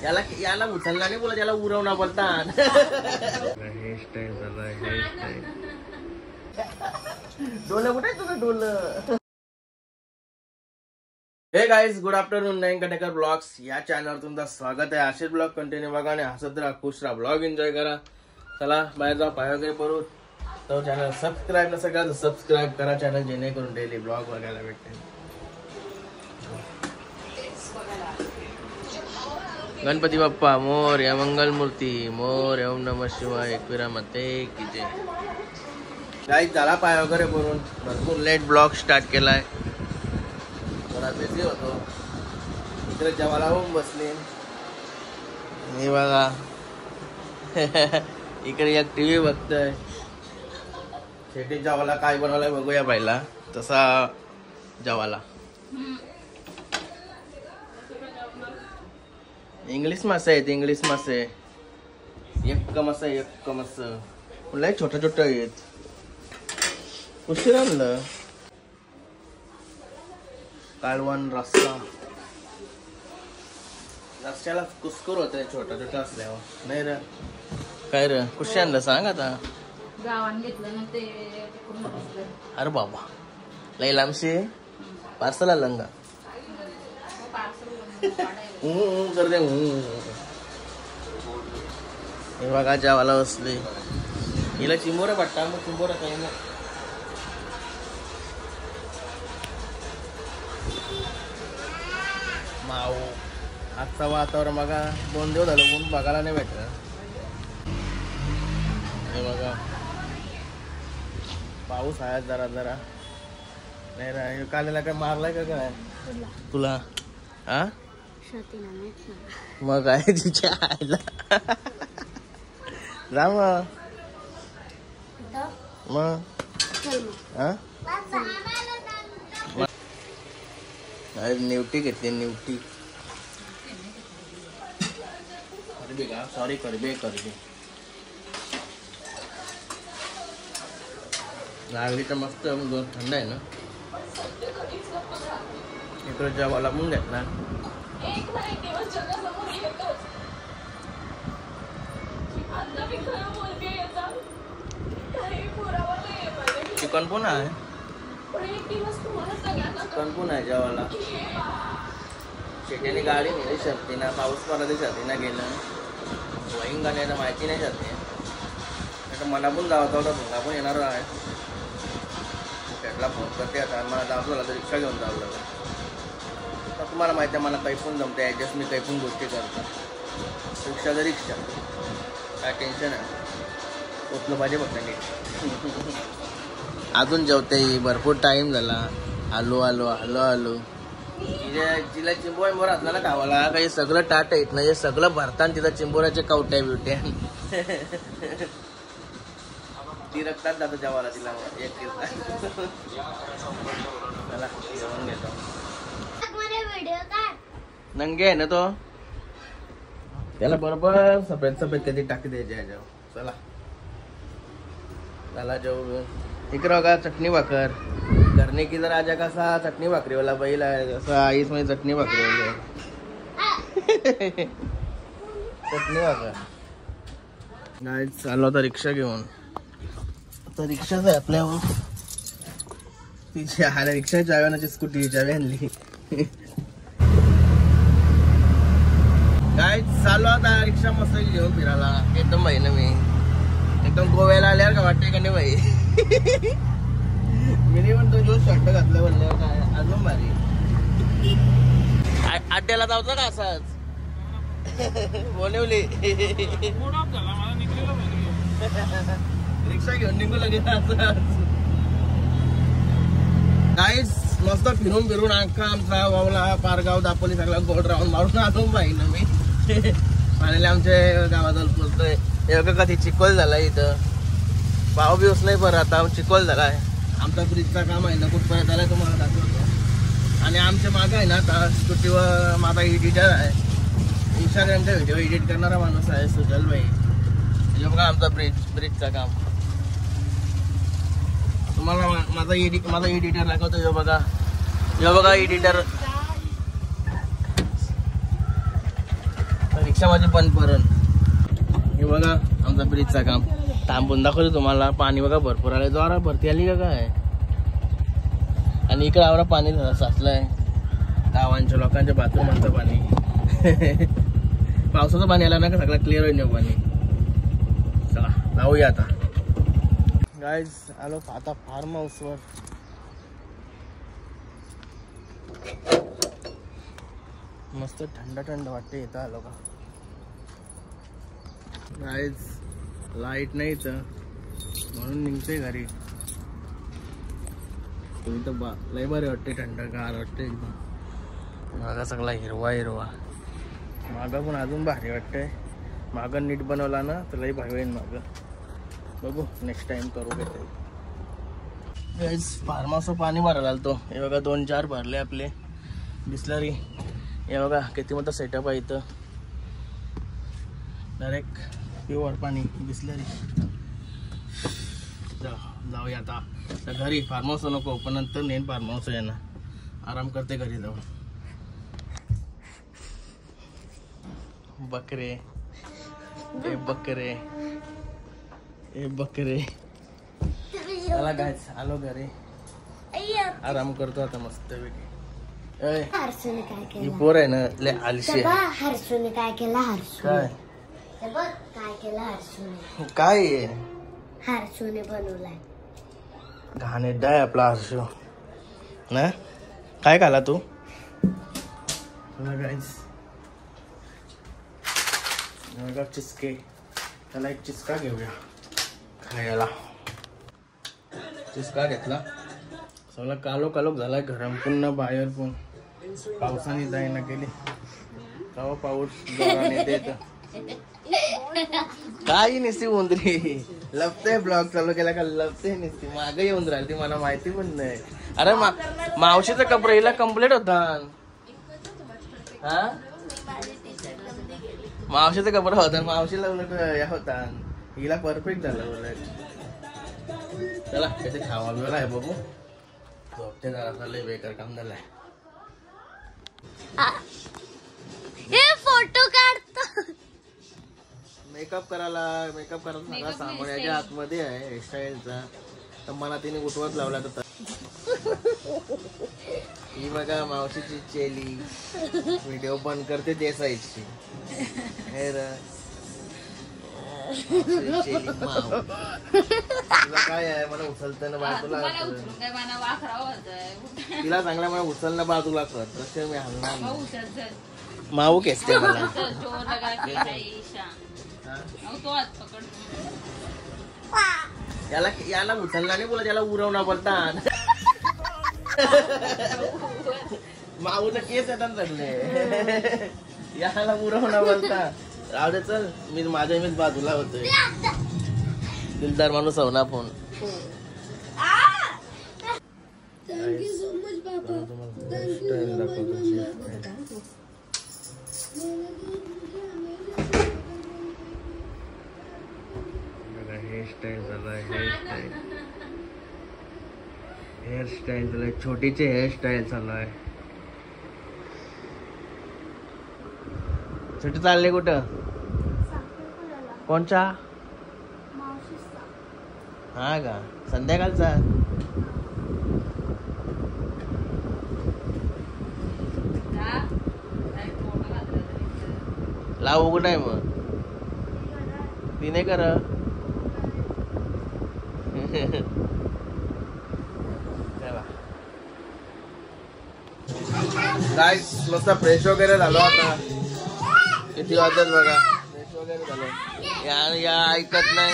याला याला उचलला नाही बोला, त्याला उरवणं बोलतात. हेअरस्टाईल झाला, हेअरस्टाईल. डोलं कुठे तुझं डोलं? Hey guys, good afternoon. Nayan Katekar blogs या चॅनलवर तुमचं स्वागत आहे. असेच ब्लॉग कंटिन्यू बघा आणि हसत राहा, खुश राहा, ब्लॉग एन्जॉय करा. चला बाहेर जाऊ, पाय वगैरे पडू. तो चॅनल सबस्क्राईब नसेल करा तर सबस्क्राईब करा चॅनल, जेणेकरून डेली ब्लॉग बघायला भेटते. गणपती बाप्पा मोरया, मंगल मूर्ती मोरया, ओम नमः शिवाय, एकविरा मते की जय. गाइस झाला पाय वगैरे पडून, भरपूर लेट ब्लॉग स्टार्ट केलाय. थोडा बिझी होतो. इकडे जेवायला होऊन बसले. हे बघा इकडे एक टीव्ही बघतोय. शेटी जेवायला काय बनवलाय बघूया पहिला. तसा जेवायला इंग्लिश मासे आहेत, इंग्लिश मासे. एक मासा, एक मासा लय छोटा छोटा आहेत. उशीर आणलं. कालवण रस्सा. रस्त्याला कुस्कूर होत छोटा छोटा असल्यावर. नाही रे काय रे कुशी आणलं सांग आता. गावान घेतलं ना ते. अरे बाबा लय लांबशी पार्सल आलं का? करते. हे बघा जेवायला बसले. हिला चिंबोरा पट्टा, मग चिंबोरा काही नाही. माऊ आजचा वातावरण बघा, 2 दिवस झालं ऊन बघायला नाही भेटलं. हे बघा पाऊस आहे जरा जरा. नाही रे कालेला काय मारलाय का काय तुला? हा मग काय तिच्या आईला जा मग. निवटी घेतली, निवटी. करबे का? सॉरी करबे करबे लागली तर मस्त. थंड आहे ना. इकडे जेवायला म्हणून घेतला. चिकन पण आहे, चिकन पण आहे जेवायला. शेट्याने गाडी नेली शर्तीना. पाऊस पडला ते शर्तीना गेलं. वहीन गाण्याला माहिती नाही जाते. आता मला पण जावं होता, भोंगा पण येणार आहे. त्यातला फोन करते आता. मला जावं झाला तर रिक्षा घेऊन जावं लागलं. तर तुम्हाला माहिती आहे मला काही पण जमते ॲडजस्ट. मी काही पण गोष्टी करतो. रिक्षा तर रिक्षा, काय टेन्शन आहे. उठलं पाहिजे फक्त नीट. अजून जेवते, भरपूर टाईम झाला. आलो आलो आलो आलो. तिला चिंबोरा असला ना खावाला काही सगळं टाट येत नाही. सगळं भरताना तिथं चिंबोराचे कवट्या बिवट्या. ती रक्तात जातं जेवायला तिला. एक चला जेवण घेतो. नंगे आहे ना तो, त्याला बरोबर सफेद सफेद कधी टाकी द्यायचे ह्याच्यावर. चला चला जेवू. इकडं बघा चटणी भाकर. करणे की जरा आजा कसा चटणी भाकरीवाला बैल आहे, जसं आईस मध्ये चटणी भाकरीवाली आहे. चटणी भाकर. नाही चाललो आता रिक्षा घेऊन. आता रिक्षाच आहे आपल्यावर. तिची आला रिक्षा चाव्याची स्कूटी चावी आणली. काय चालू आता रिक्षा मस्त घेऊन फिरायला. एकदम भाई ना मी एकदम गोव्याला आल्यावर का वाटतंय का नाही भाई. मी म्हणतो जो शर्ट घातलं म्हणलं काय अजून भारी. अड्ड्याला जायचं का असाच बोलवली. रिक्षा घेऊन निघू लगेच असं. काहीच मस्त फिरून फिरून अख्खा आमचा वावला पारगाव दापोली सगळा गोड राऊंड मारून आलो पाहिजे ना मी. पाण्याला आमच्या गावाजवळ पोचतोय. एवढं कधी चिखल झाला इथं. पाव बिवस नाही बरं आता चिखल झालाय. आमचा ब्रिजचा काम आहे ना कुठपर्यंत आलाय तुम्हाला दाखवतो. आणि आमच्या मागं आहे ना आता स्कूटीवर माझा एडिटर आहे. इंस्टाग्रामचा व्हिडिओ एडिट करणारा माणूस आहे सुजल भाई. हे बघा आमचा ब्रिजचा काम. तुम्हाला माझा एडिटर दाखवतो. हे बघा एडिटर. रिक्षा माझी बंद पडून. हे बघा आमचा ब्रिजचा काम थांबून दाखवतो तुम्हाला. पाणी बघा भरपूर आलंय, जोरात भरती आली का काय. आणि इकडे आवरा पाणी साचलंय. गावांच्या लोकांच्या बाथरूम म्हणतं पाणी. पावसाचं पाणी आलं ना का सगळं क्लिअर होईल पाणी. चला जाऊया आता. गाईज आलो आता फार्म हाऊसवर. मस्त थंड थंड वाटते इथं आलो का. गाईज लाईट नाही तर म्हणून निघते घरी. इथं लय बरे वाटते, थंडगार वाटते एकदम. मागा सगळा हिरवा हिरवा. मागं पण अजून भारी वाटतंय. मागं नीट बनवला ना तर लई भारी होईल मागं. बघू नेक्स्ट टाइम करू घेते. गाईज फार्म हाऊसवर पाणी भरायला आलतो. हे बघा 2-4 भरले आपले बिस्लरी. हे बघा किती मोठं सेटअप आहे इथं. डायरेक्ट प्युअर पाणी बिस्लरी. जाऊया आता घरी. फार्म हाऊस नको पण नंतर नेन फार्म हाऊस आहे ना. आराम करते घरी जाऊ. बकरे ए बकरे ए बकरे. चला गाईज आलो घरी. आराम करतो आता मस्त पैकी. हर्षूने काय ही पोर आहे ना लय आलशी आहे. हर्षूने काय केलं. हर्षू काय काय केलं हर्षूने. काय आहे हर्षूने बनवलाय घाणे डाय आपला हर्षू ना. काय खाला तू. चिचके. त्याला एक चिचका घेऊया खायला. चिचका घेतला. सगळं कालो कालोक झालाय घरात पुन्हा बाहेर पण. पावसाने जाईना गेली. तेव्हा पाऊस जोराने देत. काही नसती उंदरी लपते. ब्लॉग चालू केला का लपते नसती. मागे येऊन राहिली ती मला माहिती पण नाही. अरे मावशीचा कपडा हिला कम्प्लीट होता. हा मावशीचा कपडा होता. मावशीला उलट या होता. हिला परफेक्ट झालं उलट. चला कसे खावा बिवा आहे बघू. झोपते जरा लय बेकार काम झालंय. फोटो काढतो. मेकअप करायला सगळा सामान याच्या आतमध्ये आहे हेअरस्टाईलचा. तर मला तिने उठवत लावला तर. ही बघा मावशीची चेली व्हिडिओ बंद करते ते साईडची. तुला काय आहे मला उचलताना बाजूला. तिला चांगला मला उचलणं बाजूला कर. तसे मी हलणार माऊ केसते मला. याला उचलला नाही बोला. त्याला उरवणं बोलतात. माऊचा केस येतात सगळे. याला उरवणं बोलतात. राहू दे चल. मी माझ्या मीच बाजूला होतोय. दिलदार माणूस हो ना फोन. हेअरस्टाईल झालाय. हेअरस्टाईल झालाय. छोटीचे हेअरस्टाईल चालू आहे. छोटी चालले कुठं. कोणचा. हा का संध्याकाळचा. लाव कुठं आहे मग. ती नाही कर. गाईस मस्त फ्रेश वगैरे झालो आता. किती वाजत बघा. फ्रेश वगैरे झालो. या ऐकत नाही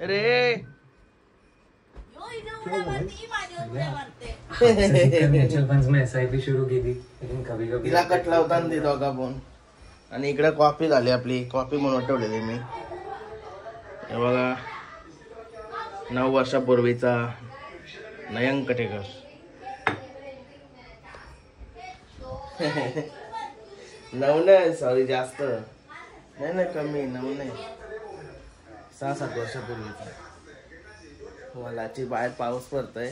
रे. तिला कटला होता ना ती दोघा पण. आणि इकडे कॉफी झाली आपली. कॉफी म्हणून ठेवलेली मी. हे बघा 9 वर्षापूर्वीचा नयन कटेकर. 9 नाही सॉरी जास्त नाही कमी. 9 नाही 6-7 वर्षापूर्वीचा. मलाची बाहेर पाऊस पडतोय.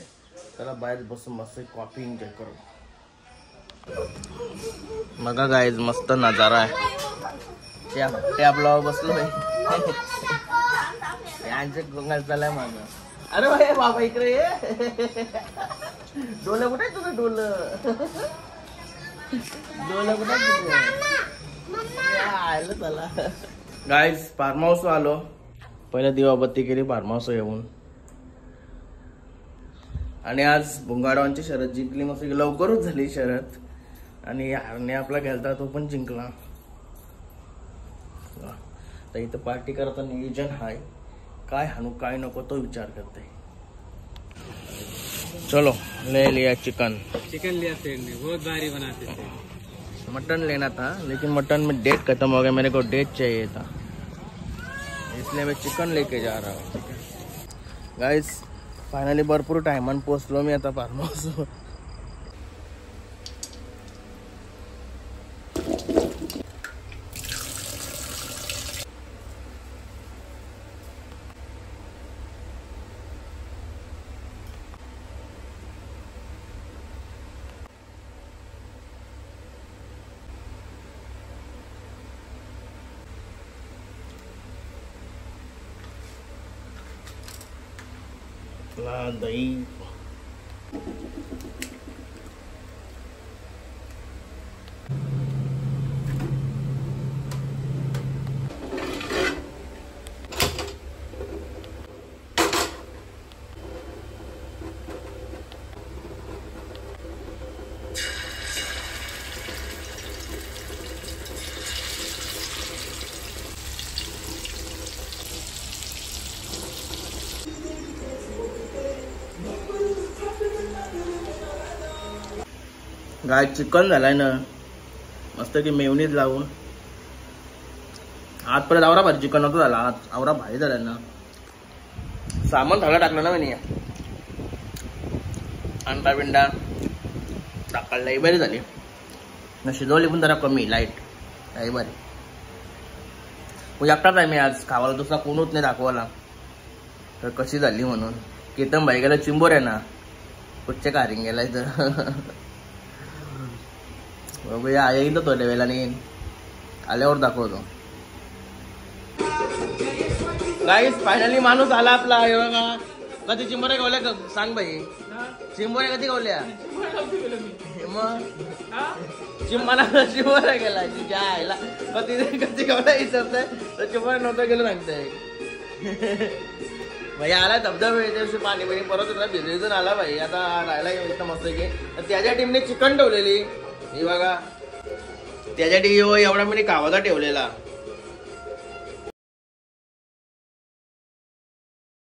चला बाहेर बसून मस्त कॉफी एन्जॉय करू. बघा गाईज मस्त नजारा आहे. त्या ब्लॉग बसलोय यांचे गोंगाल चालाय माझं. अरे भाई बाबा इकडे ये. डोलं कुठे आहे तुझं? डोलं कुठे आलं चला. गाईज फार्म हाऊस आलो. पहिला दिवाबत्ती केली फार्म हाऊस येऊन. आणि आज भुंगाडवांची शर्यत जिंकली. मस्त लवकरच झाली शर्यत. आणि हारने आपला गेलता तो पण जिंकला. तर इथं पार्टी करता नियोजन आहे. काय हाणू काय नको तो विचार करते. चलो ले लिया चिकन लिया फ्रेंड ने, बहुत भारी बनाते थे. मटन लेना था लेकिन मटन में डेट खत्म हो गया. मेरे को डेट चाहिए था इसलिए मैं चिकन लेके जा रहा हूँ. गाइस फायनली भरपूर टायमान पोचलो मी आता फार्म हाऊस. दही गाय चिकन झालाय ना मस्त की मेवनीत लावून. आज परत आवरा भारी चिकन नव्हतं झाला. आज आवरा भारी झाला ना. सामान सगळं टाकलं ना मी. अंडा बिंडा टाकायला लई बरी झाली. न शिजवली पण जरा कमी लाईट. लई बरी. एकटाच आहे मी आज खावाला. दुसरा कोणच नाही दाखवायला तर कशी झाली म्हणून. केतन भाई गेला चिंबोर आहे ना कुठचे कारिंग गेलाय तर बघूया येईल थोड्या वेळाने. आल्यावर दाखवतो. गाईस फायनली माणूस आला आपला. हे बघा कधी चिंबोऱ्या गावल्या सांग भाई. चिंबोऱ्या कधी गावल्या मग मला चिंबोऱ्या गेला तुझ्या आईला. कधी गावल्या विचारताय तर चिंबोऱ्या नव्हता गेलो सांगताय. भाई आला धबधबा पाणी पाणी परत भिजून आला भाई. आता राहायला इथं मस्त की त्याच्या टीमने चिकन ठेवलेली. हे बघा त्याच्या एवढा मी कावाचा ठेवलेला.